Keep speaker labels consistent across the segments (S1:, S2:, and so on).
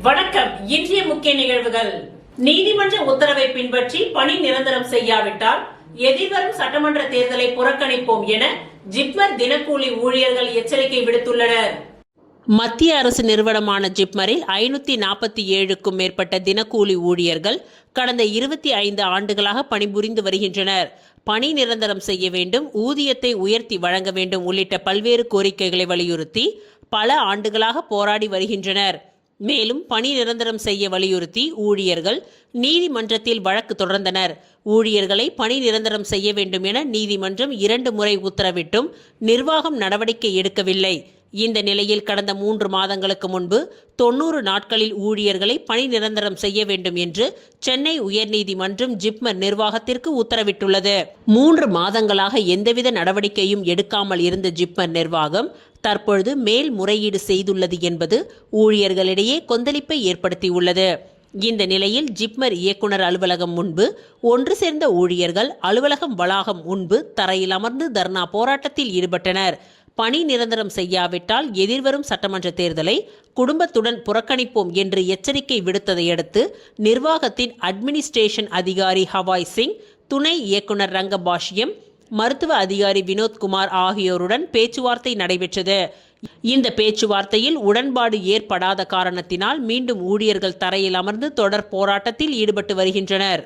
S1: வணக்கம். இன்றைய முக்கிய நிகழ்வுகள். நீதிமன்ற உத்தரவை பின்பற்றி பணி நிரந்தரம் செய்யாவிட்டால் எதிர்வரும் சட்டமன்ற தேர்தலை புறக்கணிப்போம் என ஜிப்மர் தினக்கூலி ஊழியர்கள் எச்சரிக்கை விடுத்துள்ளனர். மத்திய அரசு நிறுவனமான ஜிப்மரில் 547க்கும் மேற்பட்ட தினக்கூலி ஊழியர்கள் கடந்த 25 ஆண்டுகளாக பணிபுரிந்து வருகின்றனர். பணி நிரந்தரம் செய்ய வேண்டும், ஊதியத்தை உயர்த்தி வழங்க வேண்டும் உள்ளிட்ட பல்வேறு கோரிக்கைகளை வலியுறுத்தி பல ஆண்டுகளாக போராடி வருகின்றனர். மேலும் பணி நிரந்தரம் செய்ய வலியுறுத்தி ஊழியர்கள் நீதிமன்றத்தில் வழக்கு தொடர்ந்தனர். ஊழியர்களை பணி நிரந்தரம் செய்ய வேண்டும் என நீதிமன்றம் 2 முறை உத்தரவிட்டும் நிர்வாகம் நடவடிக்கை எடுக்கவில்லை. இந்த நிலையில் கடந்த 3 மாதங்களுக்கு முன்பு 90 நாட்களில் ஊழியர்களை பணி நிரந்தரம் செய்ய வேண்டும் என்று சென்னை உயர்நீதிமன்றம் ஜிப்மர் நிர்வாகத்திற்கு உத்தரவிட்டுள்ளது. 3 மாதங்களாக எந்தவித நடவடிக்கையும் எடுக்காமல் இருந்த ஜிப்மர் நிர்வாகம் தற்பொழுது மேல்முறையீடு செய்துள்ளது என்பது ஊழியர்களிடையே கொந்தளிப்பை ஏற்படுத்தியுள்ளது. இந்த நிலையில் ஜிப்மர் இயக்குனர் அலுவலகம் முன்பு ஒன்று சேர்ந்த ஊழியர்கள் அலுவலகம் வளாகம் முன்பு தரையில் அமர்ந்து தர்ணா போராட்டத்தில் ஈடுபட்டனர். பணி நிரந்தரம் செய்யாவிட்டால் எதிர்வரும் சட்டமன்ற தேர்தலை குடும்பத்துடன் புறக்கணிப்போம் என்று எச்சரிக்கை விடுத்ததையடுத்து நிர்வாகத்தின் அட்மினிஸ்ட்ரேஷன் அதிகாரி ஹவாய் சிங், துணை இயக்குனர் ரங்கபாஷ்யம், மருத்துவ அதிகாரி வினோத்குமார் ஆகியோருடன் பேச்சுவார்த்தை நடைபெற்றது. இந்த பேச்சுவார்த்தையில் உடன்பாடு ஏற்படாத காரணத்தினால் மீண்டும் ஊழியர்கள் தரையில் அமர்ந்து தொடர் போராட்டத்தில் ஈடுபட்டு வருகின்றனர்.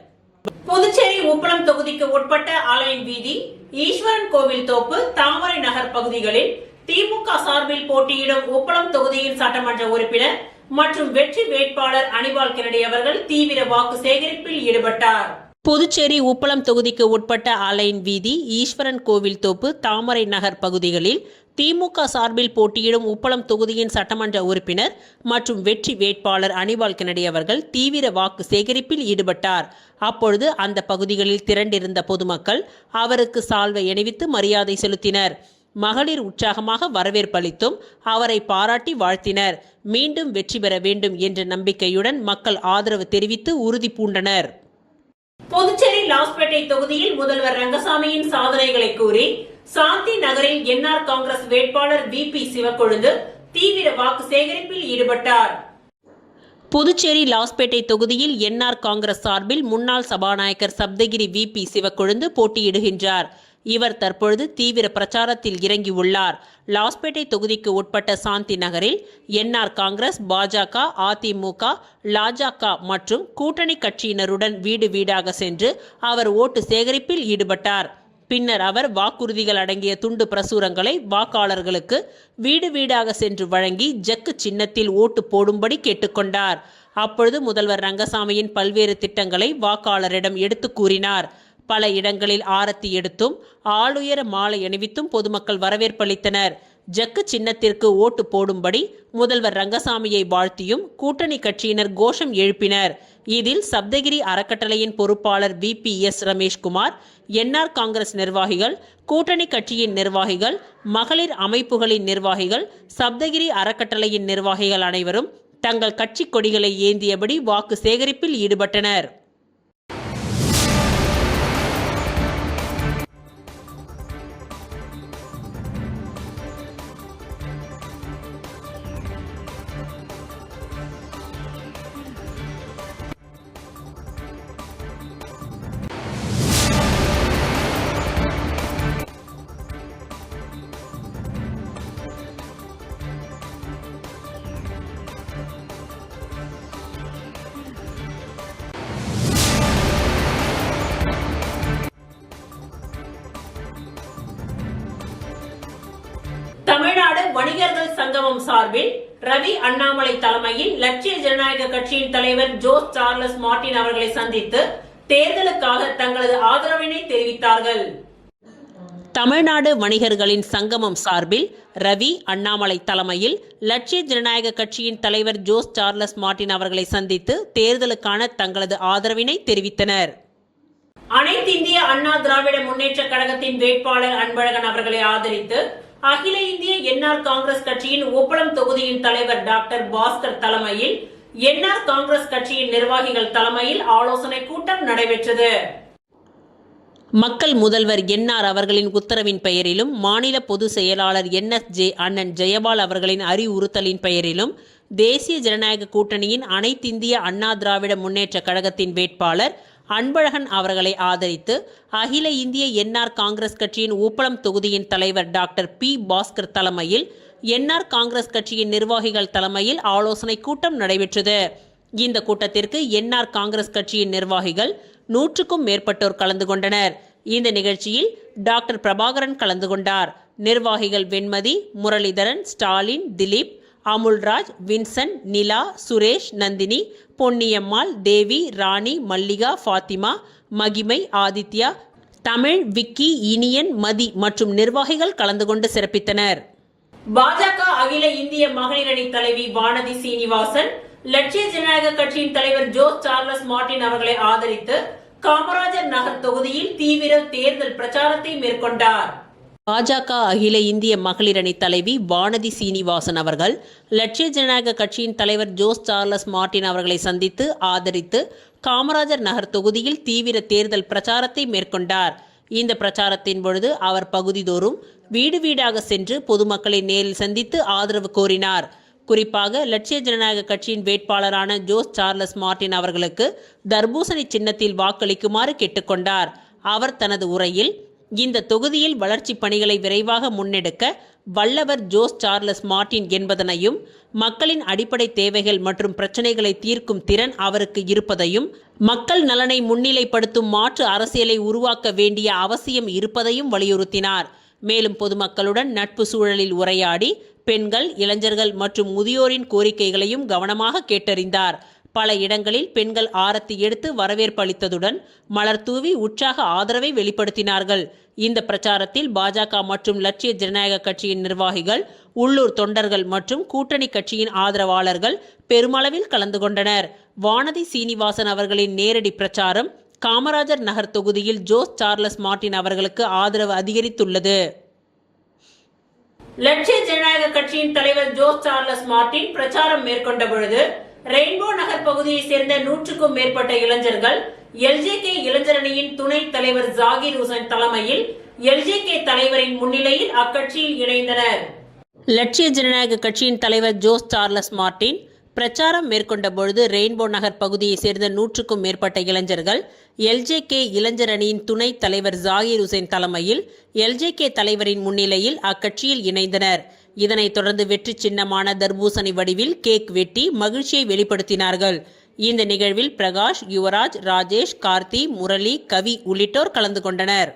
S1: புதுச்சேரி உப்பளம் தொகுதிக்கு உட்பட்ட ஆலயம் வீதி, ஈஸ்வரன் கோவில் தோப்பு, தாமரை நகர் பகுதிகளில் திமுக சார்பில் போட்டியிடும் உப்பளம் தொகுதியின் சட்டமன்ற உறுப்பினர் மற்றும் வெற்றி வேட்பாளர் அனிபால் கென்னடி அவர்கள் தீவிர வாக்கு சேகரிப்பில் ஈடுபட்டார். புதுச்சேரி உப்பளம் தொகுதிக்கு உட்பட்ட ஆலயன் வீதி, ஈஸ்வரன் கோவில் தோப்பு, தாமரை நகர் பகுதிகளில் திமுக சார்பில் போட்டியிடும் உப்பளம் தொகுதியின் சட்டமன்ற உறுப்பினர் மற்றும் வெற்றி வேட்பாளர் அனிபால் கென்னடி அவர்கள் தீவிர வாக்கு சேகரிப்பில் ஈடுபட்டார். அப்பொழுது அந்த பகுதிகளில் திரண்டிருந்த பொதுமக்கள் அவருக்கு சால்வை அணிவித்து மரியாதை செலுத்தினர். மகளிர் உற்சாகமாக வரவேற்பளித்தும் அவரை பாராட்டி வாழ்த்தினர். மீண்டும் வெற்றி பெற வேண்டும் என்ற நம்பிக்கையுடன் மக்கள் ஆதரவு தெரிவித்து உறுதி பூண்டனர். புதுச்சேரி லாஸ்பேட்டை தொகுதியில் முதல்வர் ரங்கசாமியின் சாதனைகளை கூறி சாந்தி நகரில் என்ஆர் காங்கிரஸ் வேட்பாளர் VP சிவக்கொழுந்து தீவிர வாக்கு சேகரிப்பில் ஈடுபட்டார். புதுச்சேரி லாஸ்பேட்டை தொகுதியில் என்ஆர் காங்கிரஸ் சார்பில் முன்னாள் சபாநாயகர் சப்தகிரி VP சிவக்கொழுந்து போட்டியிடுகின்றார். இவர் தற்பொழுது தீவிர பிரச்சாரத்தில் இறங்கியுள்ளார். லாஸ்பேட்டை தொகுதிக்கு உட்பட்ட சாந்தி நகரில் என்ஆர் காங்கிரஸ், பாஜக, அதிமுக, லாஜக மற்றும் கூட்டணி கட்சியினருடன் வீடு வீடாக சென்று அவர் ஓட்டு சேகரிப்பில் ஈடுபட்டார். பின்னர் அவர் வாக்குறுதிகள் அடங்கிய துண்டு பிரசுரங்களை வாக்காளர்களுக்கு வீடு வீடாக சென்று வழங்கி ஜக்கு சின்னத்தில் ஓட்டு போடும்படி கேட்டுக்கொண்டார். அப்பொழுது முதல்வர் ரங்கசாமியின் பல்வேறு திட்டங்களை வாக்காளரிடம் எடுத்து கூறினார். பல இடங்களில் ஆரத்தி எடுத்தும் ஆளுயர மாலை அணிவித்தும் பொதுமக்கள் வரவேற்பளித்தனர். ஜக்கு சின்னத்திற்கு ஓட்டு போடும்படி முதல்வர் ரங்கசாமியை வாழ்த்தியும் கூட்டணி கட்சியினர் கோஷம் எழுப்பினர். இதில் சப்தகிரி அறக்கட்டளையின் பொறுப்பாளர் VPS ரமேஷ்குமார், என்ஆர் காங்கிரஸ் நிர்வாகிகள், கூட்டணி கட்சியின் நிர்வாகிகள், மகளிர் அமைப்புகளின் நிர்வாகிகள், சப்தகிரி அறக்கட்டளையின் நிர்வாகிகள் அனைவரும் தங்கள் கட்சி கொடிகளை ஏந்தியபடி வாக்கு சேகரிப்பில் ஈடுபட்டனர். தமிழ்நாடு வணிகர்கள் சங்கமம் சார்பில் ரவி அண்ணாமலை தலைமையில் லட்சிய ஜனநாயக கட்சியின் தலைவர் ஜோஸ் சார்லஸ் மார்டின் அவர்களை சந்தித்து தேர்தலுக்காக தங்களது ஆதரவினை தெரிவித்தார்கள். தமிழ்நாடு வணிகர்களின் சங்கமம் சார்பில் ரவி அண்ணாமலை தலைமையில் லட்சிய ஜனநாயக கட்சியின் தலைவர் ஜோஸ் சார்லஸ் மார்டின் அவர்களை சந்தித்து தேர்தலுக்கான தங்களது ஆதரவினை தெரிவித்தனர். அனைத்து இந்திய அண்ணா திராவிட முன்னேற்ற கழகத்தின் வேட்பாளர் அன்பழகன் அவர்களை ஆதரித்து அகில இந்திய என்ஆர் காங்கிரஸ் கட்சியின் உப்பளம் தொகுதியின் தலைவர் டாக்டர் பாஸ்கர் தலைமையில் என்ஆர் காங்கிரஸ் கட்சியின் நிர்வாகிகள் தலைமையில் ஆலோசனை கூட்டம் நடைபெற்றது. மக்கள் முதல்வர் என்ஆர் அவர்களின் உத்தரவின் பெயரிலும் மாநில பொதுச் செயலாளர் NSJ அண்ணன் ஜெயபால் அவர்களின் அறிவுறுத்தலின் பெயரிலும் தேசிய ஜனநாயக கூட்டணியின் அனைத்திந்திய அண்ணா திராவிட முன்னேற்ற கழகத்தின் வேட்பாளர் அன்பழகன் அவர்களை ஆதரித்து அகில இந்திய என்ஆர் காங்கிரஸ் கட்சியின் ஊப்பளம் தொகுதியின் தலைவர் டாக்டர் பி பாஸ்கர் தலைமையில் என்ஆர் காங்கிரஸ் கட்சியின் நிர்வாகிகள் தலைமையில் ஆலோசனை கூட்டம் நடைபெற்றது. இந்த கூட்டத்திற்கு என்ஆர் காங்கிரஸ் கட்சியின் நிர்வாகிகள் 100க்கும் மேற்பட்டோர் கலந்து கொண்டனர். இந்த நிகழ்ச்சியில் டாக்டர் பிரபாகரன் கலந்து கொண்டார். நிர்வாகிகள் வெண்மதி, முரளிதரன், ஸ்டாலின், திலீப், அமுல்ராஜ், வின்சென்ட், நிலா, சுரேஷ், நந்தினி, பொன்னியம்மாள், தேவி, ராணி, மல்லிகா, ஃபாத்திமா, மகிமை, ஆதித்யா, தமிழ், விக்கி, இனியன், மதி மற்றும் நிர்வாகிகள் கலந்து கொண்டு சிறப்பித்தனர். பாஜக அகில இந்திய மகளிர் அணி தலைவி வானதி சீனிவாசன் லட்சிய ஜனநாயக கட்சியின் தலைவர் ஜோஸ் சார்லஸ் மார்டின் அவர்களை ஆதரித்து காமராஜர் நகர் தொகுதியில் தீவிர தேர்தல் பிரச்சாரத்தை மேற்கொண்டார். பாஜக அகில இந்திய மகளிர் அணி தலைவி வானதி சீனிவாசன் அவர்கள் லட்சிய ஜனநாயக கட்சியின் தலைவர் ஜோஸ் சார்லஸ் மார்டின் அவர்களை சந்தித்து ஆதரித்து காமராஜர் நகர் தொகுதியில் தீவிர தேர்தல் பிரச்சாரத்தை மேற்கொண்டார். இந்த பிரச்சாரத்தின் பொழுது அவர் பகுதிதோறும் வீடு வீடாக சென்று பொதுமக்களை நேரில் சந்தித்து ஆதரவு கோரினார். குறிப்பாக லட்சிய ஜனநாயக கட்சியின் வேட்பாளரான ஜோஸ் சார்லஸ் மார்டின் அவர்களுக்கு தர்பூசணி சின்னத்தில் வாக்களிக்குமாறு கேட்டுக்கொண்டார். அவர் தனது உரையில் இந்த தொகுதியில் வளர்ச்சி பணிகளை விரைவாக முன்னெடுக்க வல்லவர் ஜோஸ் சார்லஸ் மார்டின் என்பதனையும் மக்களின் அடிப்படை தேவைகள் மற்றும் பிரச்சனைகளை தீர்க்கும் திறன் அவருக்கு இருப்பதையும் மக்கள் நலனை முன்னிலைப்படுத்தும் மாற்று அரசியலை உருவாக்க வேண்டிய அவசியம் இருப்பதையும் வலியுறுத்தினார். மேலும் பொதுமக்களுடன் நட்பு சூழலில் உரையாடி பெண்கள், இளைஞர்கள் மற்றும் முதியோரின் கோரிக்கைகளையும் கவனமாக கேட்டறிந்தார். பல இடங்களில் பெண்கள் ஆரத்தி எடுத்து வரவேற்பு அளித்ததுடன் மலர் தூவி உற்சாக ஆதரவை வெளிப்படுத்தினார்கள். இந்த பிரச்சாரத்தில் பாஜக மற்றும் லட்சிய ஜனநாயக கட்சியின் நிர்வாகிகள், உள்ளூர் தொண்டர்கள் மற்றும் கூட்டணி கட்சியின் ஆதரவாளர்கள் பெருமளவில் கலந்து கொண்டனர். வானதி சீனிவாசன் அவர்களின் நேரடி பிரச்சாரம் காமராஜர் நகர் தொகுதியில் ஜோஸ் சார்லஸ் மார்டின் அவர்களுக்கு ஆதரவு அதிகரித்துள்ளது. லட்சிய ஜனநாயக கட்சியின் தலைவர் ஜோஸ் சார்லஸ் மார்டின் பிரச்சாரம் மேற்கொண்ட பொழுது ரெயின்போ நகர் பகுதியை சேர்ந்த 100க்கும் மேற்பட்ட இளைஞர்கள் எல்ஜேகே இளைஞரணியின் துணைத் தலைவர் ஜாகிர் ஹுசைன் தலைமையில் எல்ஜேகே தலைவரின் முன்னிலையில் அக்கட்சியில் இணைந்தனர். லட்சிய ஜனநாயக கட்சியின் தலைவர் ஜோஸ் சார்லஸ் மார்டின் பிரச்சாரம் மேற்கொண்ட பொழுது ரெயின்போ நகர் பகுதியை சேர்ந்த 100க்கும் மேற்பட்ட இளைஞர்கள் எல்ஜேகே இளைஞர் அணியின் துணைத் தலைவர் ஜாகிர் ஹுசைன் தலைமையில் எல்ஜேகே தலைவரின் முன்னிலையில் அக்கட்சியில் இணைந்தனர். இதனைத் தொடர்ந்து வெற்றி சின்னமான தர்பூசணி வடிவில் கேக் வெட்டி மகிழ்ச்சியை வெளிப்படுத்தினார்கள். இந்த நிகழ்வில் பிரகாஷ், யுவராஜ், ராஜேஷ், கார்த்தி, முரளி, கவி உள்ளிட்டோர் கலந்து கொண்டனர்.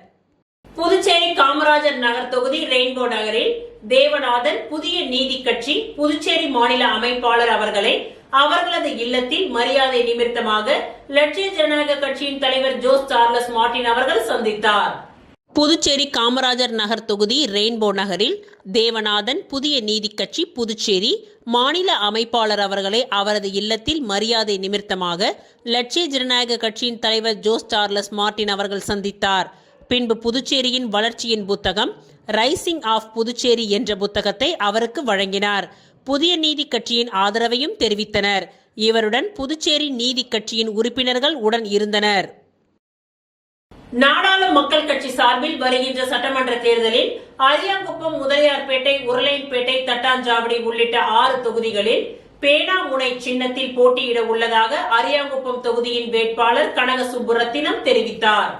S1: புதுச்சேரி காமராஜர் நகர் தொகுதி ரெயின்போ நகரில் தேவநாதன் புதிய நீதி கட்சி புதுச்சேரி மாநில அமைப்பாளர் அவர்களை அவர்களது இல்லத்தில் மரியாதை நிமித்தமாக லட்சிய ஜனநாயக கட்சியின் தலைவர் ஜோஸ் சார்லஸ் மார்டின் அவர்கள் சந்தித்தார். புதுச்சேரி காமராஜர் நகர் தொகுதி ரெயின்போ நகரில் தேவநாதன் புதிய நீதி கட்சி புதுச்சேரி மாநில அமைப்பாளர் அவர்களை அவரது இல்லத்தில் மரியாதை நிமித்தமாக லட்சிய ஜனநாயக கட்சியின் தலைவர் ஜோஸ் சார்லஸ் மார்டின் அவர்கள் சந்தித்தார். பின்பு புதுச்சேரியின் வளர்ச்சியின் புத்தகம் ரைசிங் ஆஃப் புதுச்சேரி என்ற புத்தகத்தை அவருக்கு வழங்கினார். புதிய நீதி கட்சியின் ஆதரவையும் தெரிவித்தனர். இவருடன் புதுச்சேரி நீதி கட்சியின் உறுப்பினர்கள் உடன் இருந்தனர். நாடாளு மக்கள் கட்சி சார்பில் வருகின்ற சட்டமன்ற தேர்தலில் அரியாங்குப்பம், முதலியார்பேட்டை, உருளையன்பேட்டை, தட்டாஞ்சாவடி உள்ளிட்ட 6 தொகுதிகளில் பேனா முனை சின்னத்தில் போட்டியிட உள்ளதாக அரியாங்குப்பம் தொகுதியின் வேட்பாளர் கனக சுப்புரத்தினம் தெரிவித்தார்.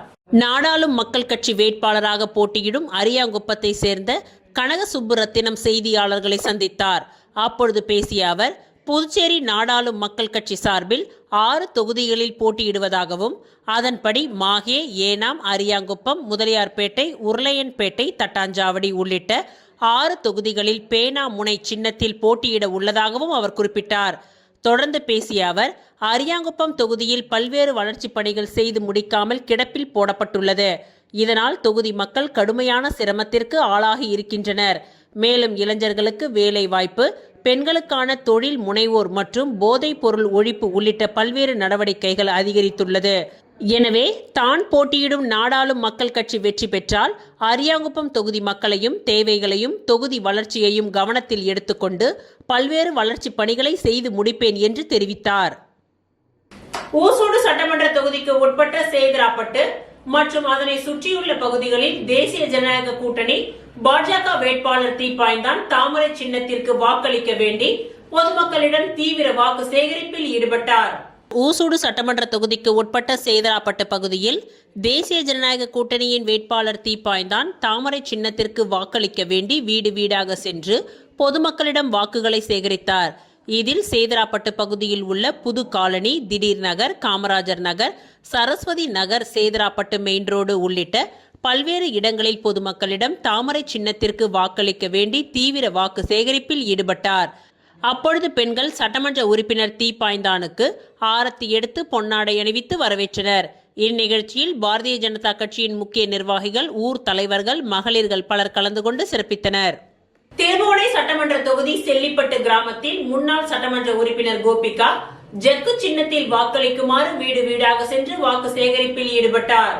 S1: நாடாளும் மக்கள் கட்சி வேட்பாளராக போட்டியிடும் அரியாங்குப்பத்தை சேர்ந்த கனக சுப்புரத்தினம் செய்தியாளர்களை சந்தித்தார். அப்பொழுது பேசிய அவர், புதுச்சேரி நாடாளும் மக்கள் கட்சி சார்பில் 6 தொகுதிகளில் போட்டியிடுவதாகவும் அதன்படி மாஹே, ஏனாம், அரியாங்குப்பம், முதலியார்பேட்டை, உருளையன்பேட்டை, தட்டாஞ்சாவடி உள்ளிட்ட 6 தொகுதிகளில் பேனா முனை சின்னத்தில் போட்டியிட உள்ளதாகவும் அவர் குறிப்பிட்டார். தொடர்ந்து பேசிய அவர், அரியாங்குப்பம் தொகுதியில் பல்வேறு வளர்ச்சிப் பணிகள் செய்து முடிக்காமல் கிடப்பில் போடப்பட்டுள்ளது. இதனால் தொகுதி மக்கள் கடுமையான சிரமத்திற்கு ஆளாகி இருக்கின்றனர். மேலும் இளைஞர்களுக்கு வேலை வாய்ப்பு, பெண்களுக்கான தொழில் முனைவோர் மற்றும் போதைப் பொருள் ஒழிப்பு உள்ளிட்ட பல்வேறு நடவடிக்கைகள் அதிகரித்துள்ளது. எனவே தான் போட்டியிடும் நாடாளும் மக்கள் கட்சி வெற்றி பெற்றால் அரியாங்குப்பம் தொகுதி மக்களையும் தேவைகளையும் தொகுதி வளர்ச்சியையும் கவனத்தில் எடுத்துக்கொண்டு பல்வேறு வளர்ச்சி பணிகளை செய்து முடிப்பேன் என்று தெரிவித்தார். ஊசூடு சட்டமன்ற தொகுதிக்கு உட்பட்ட சேகராப்பட்டு மற்றும் அதனை சுற்றியுள்ள பகுதிகளில் தேசிய ஜனநாயக கூட்டணி பாஜக வேட்பாளர் தீப்பாய்ந்தான் தாமரை சின்னத்திற்கு வாக்களிக்க வேண்டி பொதுமக்களிடம் தீவிர வாக்கு சேகரிப்பில் ஈடுபட்டார். ஊசூடு சட்டமன்ற தொகுதிக்கு உட்பட்ட சேதராப்பட்டு பகுதியில் தேசிய ஜனநாயக கூட்டணியின் வேட்பாளர் தீப்பாய்ந்தான் தாமரை சின்னத்திற்கு வாக்களிக்க வேண்டி வீடு வீடாக சென்று பொதுமக்களிடம் வாக்குகளை சேகரித்தார். இதில் சேதராப்பட்டு பகுதியில் உள்ள புது காலனி, திடீர் நகர், காமராஜர் நகர், சரஸ்வதி நகர், சேதராப்பட்டு மெயின் ரோடு உள்ளிட்ட பல்வேறு இடங்களில் பொதுமக்களிடம் தாமரை சின்னத்திற்கு வாக்களிக்க வேண்டி தீவிர வாக்கு சேகரிப்பில் ஈடுபட்டார். அப்பொழுது பெண்கள் சட்டமன்ற உறுப்பினர் தீப்பாய்ந்தானுக்கு ஆரத்தி எடுத்து பொன்னாடை அணிவித்து வரவேற்றனர். இந்நிகழ்ச்சியில் பாரதிய ஜனதா கட்சியின் முக்கிய நிர்வாகிகள், ஊர் தலைவர்கள், மகளிர்கள் பலர் கலந்து கொண்டு சிறப்பித்தனர். திருபுவனை சட்டமன்ற தொகுதி செல்லிப்பட்டு கிராமத்தில் முன்னாள் சட்டமன்ற உறுப்பினர் கோபிகா ஜக்கு சின்னத்தில் வாக்களிக்குமாறு வீடு வீடாக சென்று வாக்கு சேகரிப்பில் ஈடுபட்டார்.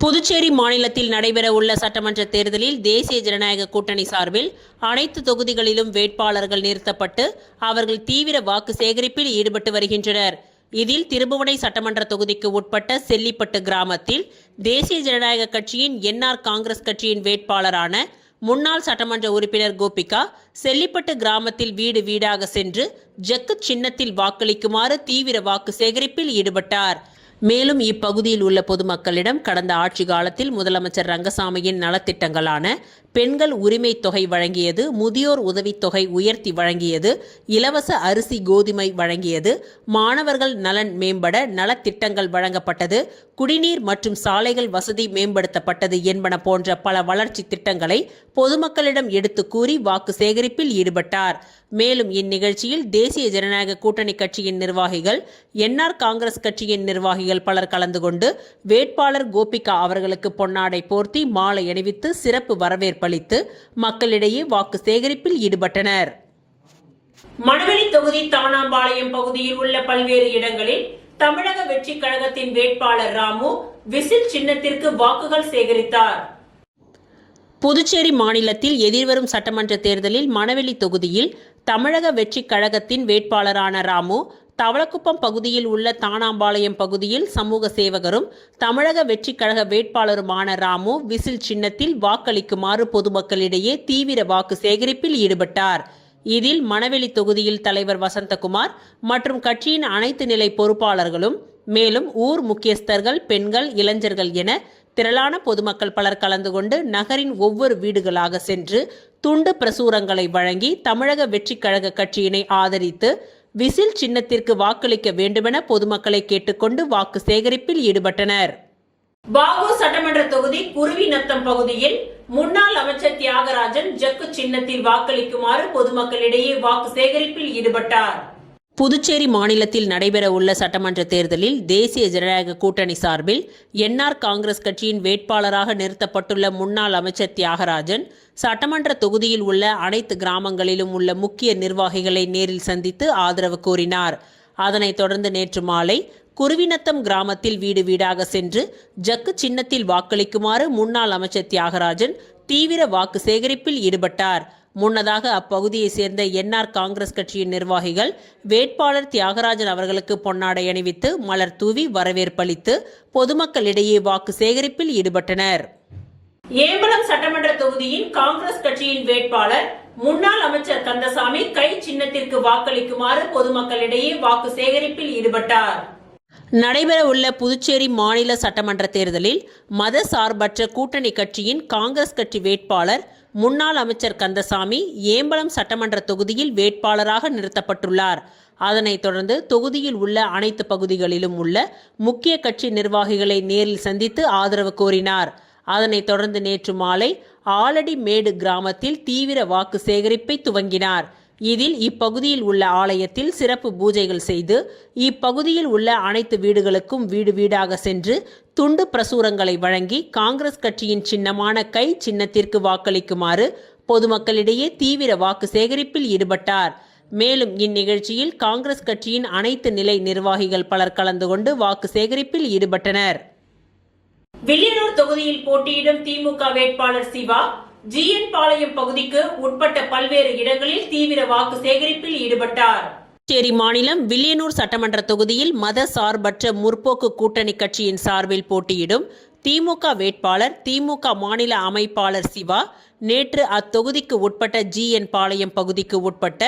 S1: புதுச்சேரி மாநிலத்தில் நடைபெற உள்ள சட்டமன்ற தேர்தலில் தேசிய ஜனநாயக கூட்டணி சார்பில் அனைத்து தொகுதிகளிலும் வேட்பாளர்கள் நிறுத்தப்பட்டு அவர்கள் தீவிர வாக்கு சேகரிப்பில் ஈடுபட்டு வருகின்றனர். இதில் திருபுவனை சட்டமன்ற தொகுதிக்கு உட்பட்ட செல்லிப்பட்டு கிராமத்தில் தேசிய ஜனநாயக கட்சியின் என்ஆர் காங்கிரஸ் கட்சியின் வேட்பாளரான முன்னாள் சட்டமன்ற உறுப்பினர் கோபிகா செல்லிப்பட்டு கிராமத்தில் வீடு வீடாக சென்று ஜக்கு சின்னத்தில் வாக்களிக்குமாறு தீவிர வாக்கு சேகரிப்பில் ஈடுபட்டார். மேலும் இப்பகுதியில் உள்ள பொதுமக்களிடம் கடந்த ஆட்சி காலத்தில் முதலமைச்சர் ரங்கசாமியின் நலத்திட்டங்களான பெண்கள் உரிமை தொகை வழங்கியது, முதியோர் உதவித்தொகை உயர்த்தி வழங்கியது, இலவச அரிசி கோதுமை வழங்கியது, மாணவர்கள் நலன் மேம்பட நலத்திட்டங்கள் வழங்கப்பட்டது, குடிநீர் மற்றும் சாலைகள் வசதி மேம்படுத்தப்பட்டது என்பன போன்ற பல வளர்ச்சி திட்டங்களை பொதுமக்களிடம் எடுத்து கூறி வாக்கு சேகரிப்பில் ஈடுபட்டார். மேலும் இந்நிகழ்ச்சியில் தேசிய ஜனநாயக கூட்டணி கட்சியின் நிர்வாகிகள், என்ஆர் காங்கிரஸ் கட்சியின் நிர்வாகிகள் பலர் கலந்து கொண்டு வேட்பாளர் கோபிகா அவர்களுக்கு பொன்னாடை போர்த்தி மாலை அணிவித்து சிறப்பு வரவேற்பளித்து மக்களிடையே வாக்கு சேகரிப்பில் ஈடுபட்டனர். மணவெளி தொகுதி தானாம்பாளையம் பகுதியில் உள்ள பல்வேறு இடங்களில் தமிழக வெற்றி கழகத்தின் வேட்பாளர் ராமு விசில் சின்னத்திற்கு வாக்குகள் சேகரித்தார். புதுச்சேரி மாநிலத்தில் எதிர்வரும் சட்டமன்ற தேர்தலில் மணவெளி தொகுதியில் தமிழக வெற்றி கழகத்தின் வேட்பாளரான ராமு, தவளக்குப்பம் பகுதியில் உள்ள தானாம்பாளையம் பகுதியில் சமூக சேவகரும் தமிழக வெற்றி கழக வேட்பாளருமான ராமு விசில் சின்னத்தில் வாக்களிக்குமாறு பொதுமக்களிடையே தீவிர வாக்கு சேகரிப்பில் ஈடுபட்டார். இதில் மணவெளி தொகுதியில் தலைவர் வசந்தகுமார் மற்றும் கட்சியின் அனைத்து நிலை பொறுப்பாளர்களும், மேலும் ஊர் முக்கியஸ்தர்கள், பெண்கள், இளைஞர்கள் என திரளான பொதுமக்கள் பலர் கலந்து கொண்டு நகரின் ஒவ்வொரு வீடுகளாக சென்று துண்டு பிரசுரங்களை வழங்கி தமிழக வெற்றி கழக கட்சியினை ஆதரித்து விசில் சின்னத்திற்கு வாக்களிக்க வேண்டுமென பொதுமக்களை கேட்டுக்கொண்டு வாக்கு சேகரிப்பில் ஈடுபட்டனர். பாகூர் சட்டமன்ற தொகுதி குருவிநத்தம் பகுதியில் முன்னாள் அமைச்சர் தியாகராஜன் ஜக்கு சின்னத்தில் வாக்களிக்குமாறு பொதுமக்களிடையே வாக்கு சேகரிப்பில் ஈடுபட்டார். புதுச்சேரி மாநிலத்தில் நடைபெற உள்ள சட்டமன்ற தேர்தலில் தேசிய ஜனநாயக கூட்டணி சார்பில் என்ஆர் காங்கிரஸ் கட்சியின் வேட்பாளராக நிறுத்தப்பட்டுள்ள முன்னாள் அமைச்சர் தியாகராஜன் சட்டமன்ற தொகுதியில் உள்ள அனைத்து கிராமங்களிலும் உள்ள முக்கிய நிர்வாகிகளை நேரில் சந்தித்து ஆதரவு கோரினார். அதனைத் தொடர்ந்து நேற்று மாலை குருவிநத்தம் கிராமத்தில் வீடு வீடாக சென்று ஜக்கு சின்னத்தில் வாக்களிக்குமாறு முன்னாள் அமைச்சர் தியாகராஜன் தீவிர வாக்கு சேகரிப்பில் ஈடுபட்டார். முன்னதாக அப்பகுதியை சேர்ந்த என்ஆர் காங்கிரஸ் கட்சியின் நிர்வாகிகள் வேட்பாளர் தியாகராஜன் அவர்களுக்கு பொன்னாடை அணிவித்து மலர் தூவி வரவேற்பளித்து பொதுமக்களிடையே வாக்கு சேகரிப்பில் ஈடுபட்டனர். ஏம்பலம் சட்டமன்ற தொகுதியின் காங்கிரஸ் கட்சியின் வேட்பாளர் முன்னாள் அமைச்சர் கந்தசாமி கை சின்னத்திற்கு வாக்களிக்குமாறு பொதுமக்களிடையே வாக்கு சேகரிப்பில் ஈடுபட்டார். நடைபெற உள்ள புதுச்சேரி மாநில சட்டமன்ற தேர்தலில் மத சார்பற்ற கூட்டணி கட்சியின் காங்கிரஸ் கட்சி வேட்பாளர் முன்னாள் அமைச்சர் கந்தசாமி ஏம்பலம் சட்டமன்ற தொகுதியில் வேட்பாளராக நிறுத்தப்பட்டுள்ளார். அதனைத் தொடர்ந்து தொகுதியில் உள்ள அனைத்து பகுதிகளிலும் உள்ள முக்கிய கட்சி நிர்வாகிகளை நேரில் சந்தித்து ஆதரவு கோரினார். அதனைத் தொடர்ந்து நேற்று மாலை ஆலடிமேடு கிராமத்தில் தீவிர வாக்கு சேகரிப்பை துவங்கினார். இதில் இப்பகுதியில் உள்ள ஆலயத்தில் சிறப்பு பூஜைகள் செய்து இப்பகுதியில் உள்ள அனைத்து வீடுகளுக்கும் வீடு வீடாக சென்று துண்டு பிரசுரங்களை வழங்கி காங்கிரஸ் கட்சியின் சின்னமான கை சின்னத்திற்கு வாக்களிக்குமாறு பொதுமக்களிடையே தீவிர வாக்கு சேகரிப்பில் ஈடுபட்டார். மேலும் இந்நிகழ்ச்சியில் காங்கிரஸ் கட்சியின் அனைத்து நிலை நிர்வாகிகள் பலர் கலந்து கொண்டு வாக்கு சேகரிப்பில் ஈடுபட்டனர். வில்லியனூர் தொகுதியில் போட்டியிடும் திமுக வேட்பாளர் சிவா ஜிஎன் பாளையம் பகுதிக்கு உட்பட்ட பல்வேறு இடங்களில் தீவிர வாக்கு சேகரிப்பில் ஈடுபட்டார். புதுச்சேரி மாநிலம் வில்லியனூர் சட்டமன்ற தொகுதியில் மத சார்பற்ற முற்போக்கு கூட்டணி கட்சியின் சார்பில் போட்டியிடும் திமுக வேட்பாளர் திமுக மாநில அமைப்பாளர் சிவா நேற்று அத்தொகுதிக்கு உட்பட்ட GN பாளையம் பகுதிக்கு உட்பட்ட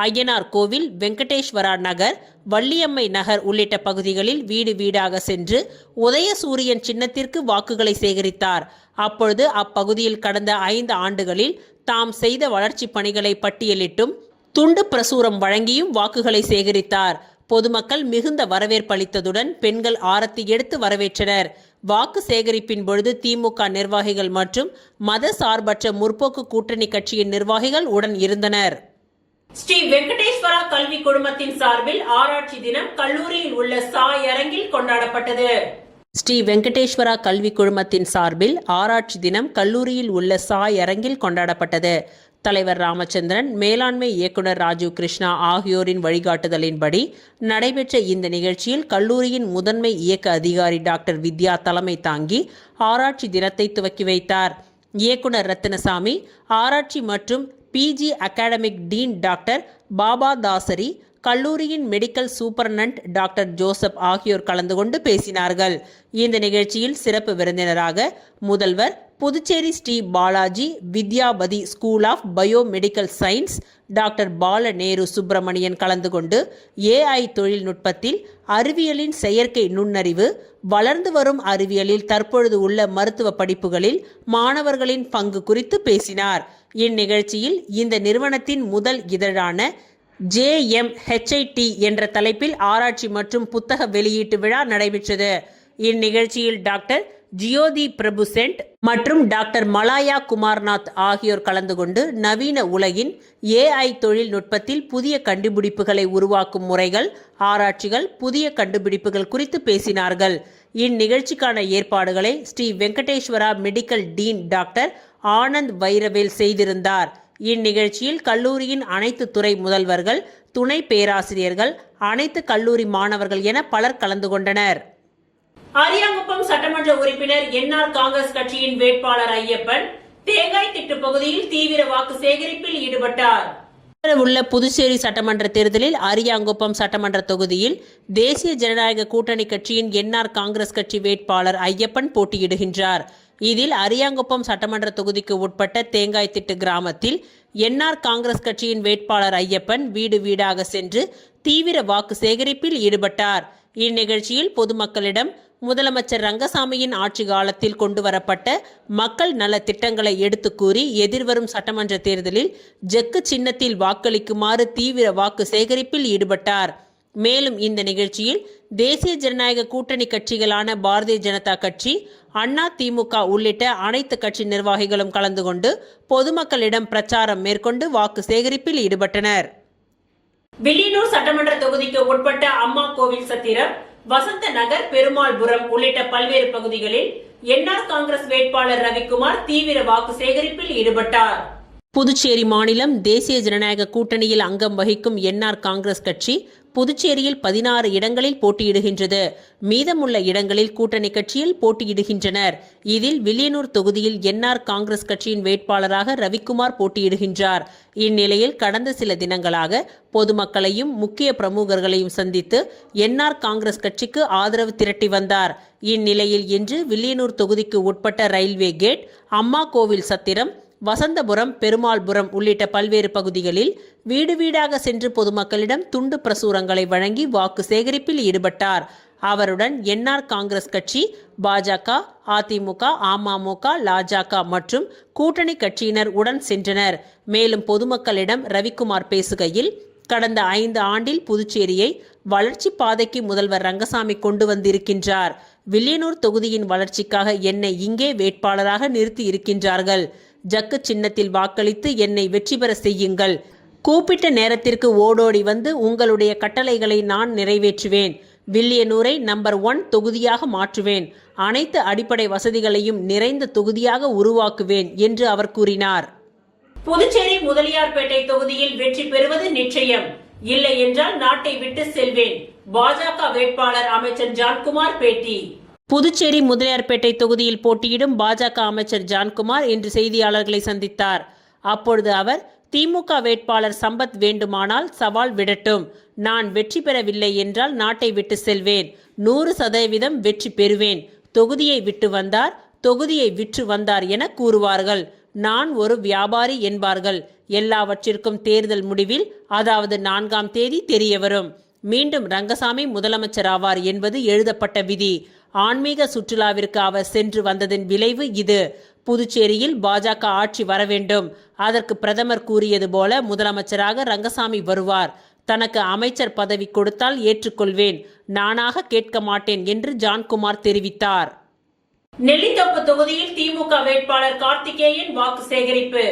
S1: ஐயனார் கோவில், வெங்கடேஸ்வரா நகர், வள்ளியம்மை நகர் உள்ளிட்ட பகுதிகளில் வீடு வீடாக சென்று உதயசூரியன் சின்னத்திற்கு வாக்குகளை சேகரித்தார். அப்பொழுது அப்பகுதியில் கடந்த 5 ஆண்டுகளில் தாம் செய்த வளர்ச்சி பணிகளை பட்டியலிட்டும் துண்டு பிரசுரம் வழங்கியும் வாக்குகளை சேகரித்தார். பொதுமக்கள் மிகுந்த வரவேற்பளித்ததுடன் பெண்கள் ஆரத்தி எடுத்து வரவேற்றனர். வாக்கு சேகரிப்பின் பொழுது திமுக நிர்வாகிகள் மற்றும் மத சார்பற்ற முற்போக்கு கூட்டணி கட்சியின் நிர்வாகிகள் உடன் இருந்தனர். ஸ்ரீ வெங்கடேஸ்வரா கல்வி குழுமத்தின் சார்பில் ஆராய்ச்சி தினம் கல்லூரியில் உள்ள சாய் அரங்கில் கொண்டாடப்பட்டது. ஸ்ரீ வெங்கடேஸ்வரா கல்வி குழுமத்தின் சார்பில் ஆராய்ச்சி தினம் கல்லூரியில் உள்ள சாய் அரங்கில் கொண்டாடப்பட்டது. தலைவர் ராமச்சந்திரன், மேலாண்மை இயக்குனர் ராஜீவ் கிருஷ்ணா ஆகியோரின் வழிகாட்டுதலின்படி நடைபெற்ற இந்த நிகழ்ச்சியில் கல்லூரியின் முதன்மை இயக்க அதிகாரி டாக்டர் வித்யா தலைமை தாங்கி ஆராய்ச்சி தினத்தை துவக்கி வைத்தார். இயக்குனர் ரத்தினசாமி, ஆராய்ச்சி மற்றும் PG academic dean doctor Baba Dasari, கல்லூரியின் மெடிக்கல் சூப்பர்டென்ட் டாக்டர் ஜோசப் ஆகியோர் கலந்து கொண்டு பேசினார்கள். இந்த நிகழ்ச்சியில் சிறப்பு விருந்தினராக முதல்வர் Puducherry Sri Balaji Vidyapeeth school of bio medical science doctor Bala Nehru Subramanian கலந்து கொண்டு AI தொழில்நுட்பத்தில் அறிவியலின் செயற்கை நுண்ணறிவு, வளர்ந்து வரும் அறிவியலில் தற்பொழுது உள்ள மருத்துவ படிப்புகளில் மாணவர்களின் பங்கு குறித்து பேசினார். இந்நிகழ்ச்சியில் இந்த நிறுவனத்தின் முதல் இதழான JMHIT என்ற தலைப்பில் ஆராய்ச்சி மற்றும் புத்தக வெளியீட்டு விழா நடைபெற்றது. இந்நிகழ்ச்சியில் டாக்டர் ஜியோதி பிரபு சென்ட் மற்றும் டாக்டர் மலாயா குமார்நாத் ஆகியோர் கலந்து கொண்டு நவீன உலகின் AI தொழில்நுட்பத்தில் புதிய கண்டுபிடிப்புகளை உருவாக்கும் முறைகள், ஆராய்ச்சிகள், புதிய கண்டுபிடிப்புகள் குறித்து பேசினார்கள். இந்நிகழ்ச்சிக்கான ஏற்பாடுகளை Sri Venkateswara medical dean doctor Anand Vairavel செய்திருந்தார். இந்நிகழ்ச்சியில் கல்லூரியின் அனைத்து துறை முதல்வர்கள், துணை பேராசிரியர்கள், அனைத்து கல்லூரி மாணவர்கள் என பலர் கலந்து கொண்டனர். அரியாங்குப்பம் சட்டமன்ற உறுப்பினர் NR காங்கிரஸ் கட்சியின் வேட்பாளர் ஐயப்பன் தேங்காய் திட்டு பகுதியில் தீவிர வாக்கு சேகரிப்பில் ஈடுபட்டார். உள்ள புதுச்சேரி சட்டமன்ற தேர்தலில் அரியாங்குப்பம் சட்டமன்ற தொகுதியில் தேசிய ஜனநாயக கூட்டணி கட்சியின் NR காங்கிரஸ் கட்சி வேட்பாளர் ஐயப்பன் போட்டியிடுகின்றார். இதில் அரியாங்குப்பம் சட்டமன்ற தொகுதிக்கு உட்பட்ட தேங்காய் திட்டு கிராமத்தில் NR காங்கிரஸ் கட்சியின் வேட்பாளர் ஐயப்பன் வீடு வீடாக சென்று தீவிர வாக்கு சேகரிப்பில் ஈடுபட்டார். இந்நிகழ்ச்சியில் பொதுமக்களிடம் முதலமைச்சர் ரங்கசாமியின் ஆட்சி காலத்தில் கொண்டுவரப்பட்ட மக்கள் நல திட்டங்களை எடுத்து கூறி எதிர்வரும் சட்டமன்ற தேர்தலில் ஜக்கு சின்னத்தில் வாக்களிக்குமாறு தீவிர வாக்கு சேகரிப்பில் ஈடுபட்டார். மேலும் இந்த நிகழ்ச்சியில் தேசிய ஜனநாயக கூட்டணி கட்சிகளான பாரதிய ஜனதா கட்சி, அண்ணா திமுக உள்ளிட்ட அனைத்து கட்சி நிர்வாகிகளும் கலந்து கொண்டு பொதுமக்களிடம் பிரச்சாரம் மேற்கொண்டு வாக்கு சேகரிப்பில் ஈடுபட்டனர். வில்லியனூர் சட்டமன்ற தொகுதிக்கு உட்பட்ட அம்மா கோவில் சத்திரம், வசந்த நகர், பெருமாள்புரம் உள்ளிட்ட பல்வேறு பகுதிகளில் NR காங்கிரஸ் வேட்பாளர் ரவிக்குமார் தீவிர வாக்கு சேகரிப்பில் ஈடுபட்டார். புதுச்சேரி மாநிலம் தேசிய ஜனநாயக கூட்டணியில் அங்கம் வகிக்கும் NR காங்கிரஸ் கட்சி புதுச்சேரியில் 16 இடங்களில் போட்டியிடுகின்றது. மீதமுள்ள இடங்களில் கூட்டணி கட்சியில் போட்டியிடுகின்றனர். இதில் வில்லியனூர் தொகுதியில் NR காங்கிரஸ் கட்சியின் வேட்பாளராக ரவிக்குமார் போட்டியிடுகின்றார். இந்நிலையில் கடந்த சில தினங்களாக பொதுமக்களையும் முக்கிய பிரமுகர்களையும் சந்தித்து NR காங்கிரஸ் கட்சிக்கு ஆதரவு திரட்டி வந்தார். இந்நிலையில் இன்று வில்லியனூர் தொகுதிக்கு உட்பட்ட ரயில்வே கேட், அம்மா கோவில் சத்திரம், வசந்தபுரம், பெருமாள்புரம் உள்ளிட்ட பல்வேறு பகுதிகளில் வீடு வீடாக சென்று பொதுமக்களிடம் துண்டு பிரசுரங்களை வழங்கி வாக்கு சேகரிப்பில் ஈடுபட்டார். அவருடன் NR காங்கிரஸ் கட்சி, பாஜக, அதிமுக, அமமுக, லாஜக மற்றும் கூட்டணி கட்சியினர் உடன் சென்றனர். மேலும் பொதுமக்களிடம் ரவிக்குமார் பேசுகையில், கடந்த 5 ஆண்டில் புதுச்சேரியை வளர்ச்சி பாதைக்கு முதல்வர் ரங்கசாமி கொண்டு வந்திருக்கின்றார். வில்லியனூர் தொகுதியின் வளர்ச்சிக்காக என்னை இங்கே வேட்பாளராக நிறுத்தி இருக்கின்றார்கள். ஜக்கு சின்னத்தில் வாக்களித்து என்னை வெற்றி பெற செய்யுங்கள். கூப்பிட்ட நேரத்திற்கு ஓடோடி வந்து உங்களுடைய கட்டளைகளை நான் நிறைவேற்றுவேன். வில்லியனூரை நம்பர் 1 தொகுதியாக மாற்றுவேன். அனைத்து அடிப்படை வசதிகளையும் நிறைந்த தொகுதியாக உருவாக்குவேன் என்று அவர் கூறினார். புதுச்சேரி முதலியார்பேட்டை தொகுதியில் வெற்றி பெறுவது நிச்சயம், இல்லை என்றால் நாட்டை விட்டு செல்வேன். பாஜக வேட்பாளர் அமைச்சர் ஜான்குமார் பேட்டி. புதுச்சேரி முதலியார்பேட்டை தொகுதியில் போட்டியிடும் பாஜக அமைச்சர் ஜான்குமார் இன்று செய்தியாளர்களை சந்தித்தார். அப்பொழுது அவர், திமுக வேட்பாளர் சம்பத் வேண்டுமானால் சவால் விடட்டும். நான் வெற்றி பெறவில்லை என்றால் நாட்டை விட்டு செல்வேன். 100% வெற்றி பெறுவேன். தொகுதியை விட்டு வந்தார், தொகுதியை விற்று வந்தார் என கூறுவார்கள். நான் ஒரு வியாபாரி என்பார்கள். எல்லாவற்றிற்கும் தேர்தல் முடிவில், அதாவது 4ஆம் தேதி தெரிய வரும். மீண்டும் ரங்கசாமி முதலமைச்சர் ஆவார் என்பது எழுதப்பட்ட விதி. ஆன்மீக சுற்றுலாவிற்கு அவர் சென்று வந்ததின் விளைவு இது. புதுச்சேரியில் பாஜக ஆட்சி வர வேண்டும். அதற்கு பிரதமர் கூறியது போல முதலமைச்சராக ரங்கசாமி வருவார். தனக்கு அமைச்சர் பதவி கொடுத்தால் ஏற்றுக்கொள்வேன், நானாக கேட்க மாட்டேன் என்று ஜான்குமார் தெரிவித்தார். நெல்லித்தோப்பு தொகுதியில் திமுக வேட்பாளர் கார்த்திகேயன் வாக்கு சேகரிப்பு.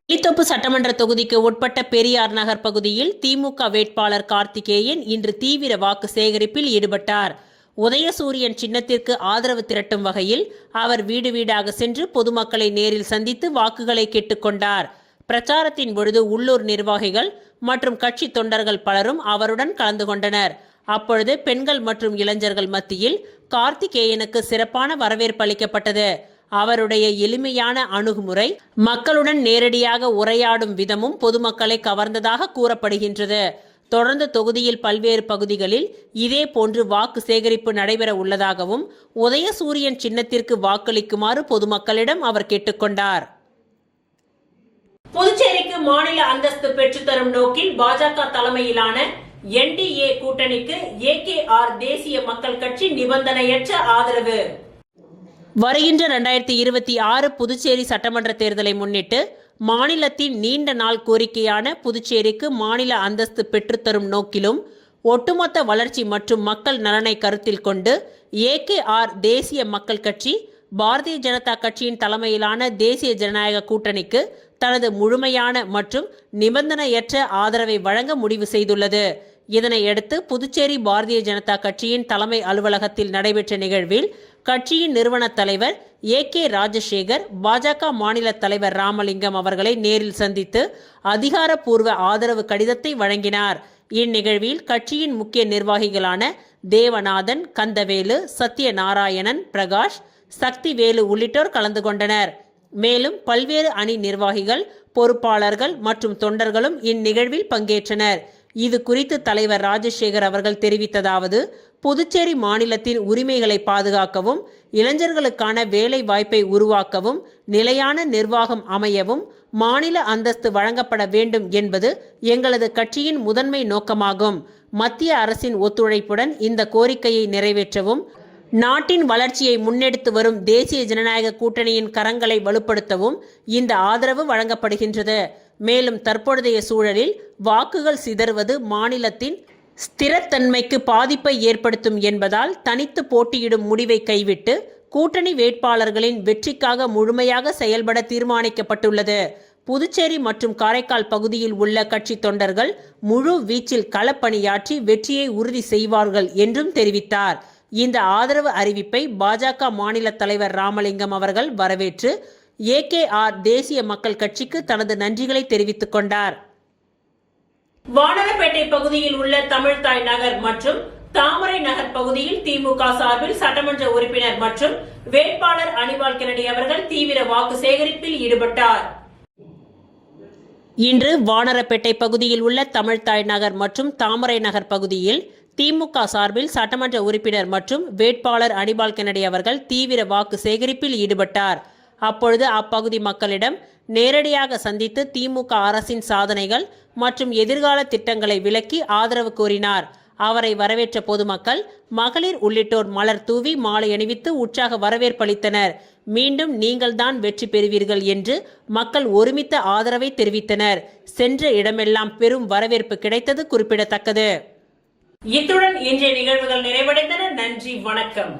S1: நெல்லித்தோப்பு சட்டமன்ற தொகுதிக்கு உட்பட்ட பெரியார் நகர் பகுதியில் திமுக வேட்பாளர் கார்த்திகேயன் இன்று தீவிர வாக்கு சேகரிப்பில் ஈடுபட்டார். உதயசூரியன் சின்னத்திற்கு ஆதரவு திரட்டும் வகையில் அவர் வீடு வீடாக சென்று பொதுமக்களை நேரில் சந்தித்து வாக்குகளை கேட்டுக்கொண்டார். பிரச்சாரத்தின் பொழுது உள்ளூர் நிர்வாகிகள் மற்றும் கட்சி தொண்டர்கள் பலரும் அவருடன் கலந்து கொண்டனர். அப்பொழுது பெண்கள் மற்றும் இளைஞர்கள் மத்தியில் கார்த்திகேயனுக்கு சிறப்பான வரவேற்பு அளிக்கப்பட்டது. அவருடைய எளிமையான அணுகுமுறை, மக்களுடன் நேரடியாக உரையாடும் விதமும் பொதுமக்களை கவர்ந்ததாக கூறப்படுகின்றது. தொடர்ந்து தொகுதியில் பல்வேறு பகுதிகளில் இதே போன்று வாக்கு சேகரிப்பு நடைபெற உள்ளதாகவும் உதயசூரியன் சின்னத்திற்கு வாக்களிக்குமாறு பொதுமக்களிடம் அவர் கேட்டுக்கொண்டார். புதுச்சேரிக்கு மாநில அந்தஸ்து பெற்றுத்தரும் நோக்கில் பாஜக தலைமையிலான NDA கூட்டணிக்கு AKR தேசிய மக்கள் கட்சி நிபந்தனையற்ற ஆதரவு. வருகின்ற 2026 புதுச்சேரி சட்டமன்ற தேர்தலை முன்னிட்டு மாநிலத்தின் நீண்ட நாள் கோரிக்கையான புதுச்சேரிக்கு மாநில அந்தஸ்து பெற்றுத்தரும் நோக்கிலும் ஒட்டுமொத்த வளர்ச்சி மற்றும் மக்கள் நலனை கருத்தில் கொண்டு AKR தேசிய மக்கள் கட்சி பாரதிய ஜனதா கட்சியின் தலைமையிலான தேசிய ஜனநாயக கூட்டணிக்கு தனது முழுமையான மற்றும் நிபந்தனையற்ற ஆதரவை வழங்க முடிவு செய்துள்ளது. இதனையடுத்து புதுச்சேரி பாரதிய ஜனதா கட்சியின் தலைமை அலுவலகத்தில் நடைபெற்ற நிகழ்வில் கட்சியின் நிறுவன தலைவர் AK ராஜசேகர் பாஜக மாநில தலைவர் ராமலிங்கம் அவர்களை நேரில் சந்தித்து அதிகாரப்பூர்வ ஆதரவு கடிதத்தை வழங்கினார். இந்நிகழ்வில் கட்சியின் முக்கிய நிர்வாகிகளான தேவநாதன், கந்தவேலு, சத்யநாராயணன், பிரகாஷ், சக்திவேலு உள்ளிட்டோர் கலந்து கொண்டனர். மேலும் பல்வேறு அணி நிர்வாகிகள், பொறுப்பாளர்கள் மற்றும் தொண்டர்களும் இந்நிகழ்வில் பங்கேற்றனர். இது குறித்து தலைவர் ராஜசேகர் அவர்கள் தெரிவித்ததாவது: புதுச்சேரி மாநிலத்தின் உரிமைகளை பாதுகாக்கவும், இளைஞர்களுக்கான வேலை வாய்ப்பை உருவாக்கவும், நிலையான நிர்வாகம் அமையவும் மாநில அந்தஸ்து வழங்கப்பட வேண்டும் என்பது எங்களது கட்சியின் முதன்மை நோக்கமாகும். மத்திய அரசின் ஒத்துழைப்புடன் இந்த கோரிக்கையை நிறைவேற்றவும், நாட்டின் வளர்ச்சியை முன்னெடுத்து வரும் தேசிய ஜனநாயக கூட்டணியின் கரங்களை வலுப்படுத்தவும் இந்த ஆதரவு வழங்கப்படுகின்றது. மேலும் தற்பொழுதைய சூழலில் வாக்குகள் சிதறுவது மாநிலத்தின் ஸ்திரத்தன்மைக்கு பாதிப்பை ஏற்படுத்தும் என்பதால் தனித்து போட்டியிடும் முடிவை கைவிட்டு கூட்டணி வேட்பாளர்களின் வெற்றிக்காக முழுமையாக செயல்பட தீர்மானிக்கப்பட்டுள்ளது. புதுச்சேரி மற்றும் காரைக்கால் பகுதியில் உள்ள கட்சி தொண்டர்கள் முழு வீச்சில் களப்பணியாற்றி வெற்றியை உறுதி செய்வார்கள் என்றும் தெரிவித்தார். இந்த ஆதரவு அறிவிப்பை பாஜக மாநில தலைவர் ராமலிங்கம் அவர்கள் வரவேற்று AKR தேசிய மக்கள் கட்சிக்கு தனது நன்றிகளை தெரிவித்துக் கொண்டார். வானரப்பேட்டை பகுதியில் உள்ள தமிழ்தாய் நகர் மற்றும் தாமரை நகர் பகுதியில் திமுக சார்பில் சட்டமன்ற உறுப்பினர் மற்றும் வேட்பாளர் அனிபால் கென்னடி அவர்கள் தீவிர வாக்கு சேகரிப்பில் ஈடுபட்டார். இன்று வானரப்பேட்டை பகுதியில் உள்ள தமிழ்தாய் நகர் மற்றும் தாமரை நகர் பகுதியில் திமுக சார்பில் சட்டமன்ற உறுப்பினர் மற்றும் வேட்பாளர் அனிபால் கென்னடி அவர்கள் தீவிர வாக்கு சேகரிப்பில் ஈடுபட்டார். அப்பொழுது அப்பகுதி மக்களிடம் நேரடியாக சந்தித்து திமுக அரசின் சாதனைகள் மற்றும் எதிர்கால திட்டங்களை விளக்கி ஆதரவு கோரினார். அவரை வரவேற்ற பொதுமக்கள், மகளிர் உள்ளிட்டோர் மலர் தூவி மாலை அணிவித்து உற்சாக வரவேற்பளித்தனர். மீண்டும் நீங்கள்தான் வெற்றி பெறுவீர்கள் என்று மக்கள் ஒருமித்த ஆதரவை தெரிவித்தனர். சென்ற இடமெல்லாம் பெரும் வரவேற்பு கிடைத்தது குறிப்பிடத்தக்கது. இத்துடன் இன்றைய நிகழ்வுகள் நிறைவடைந்தன. நன்றி, வணக்கம்.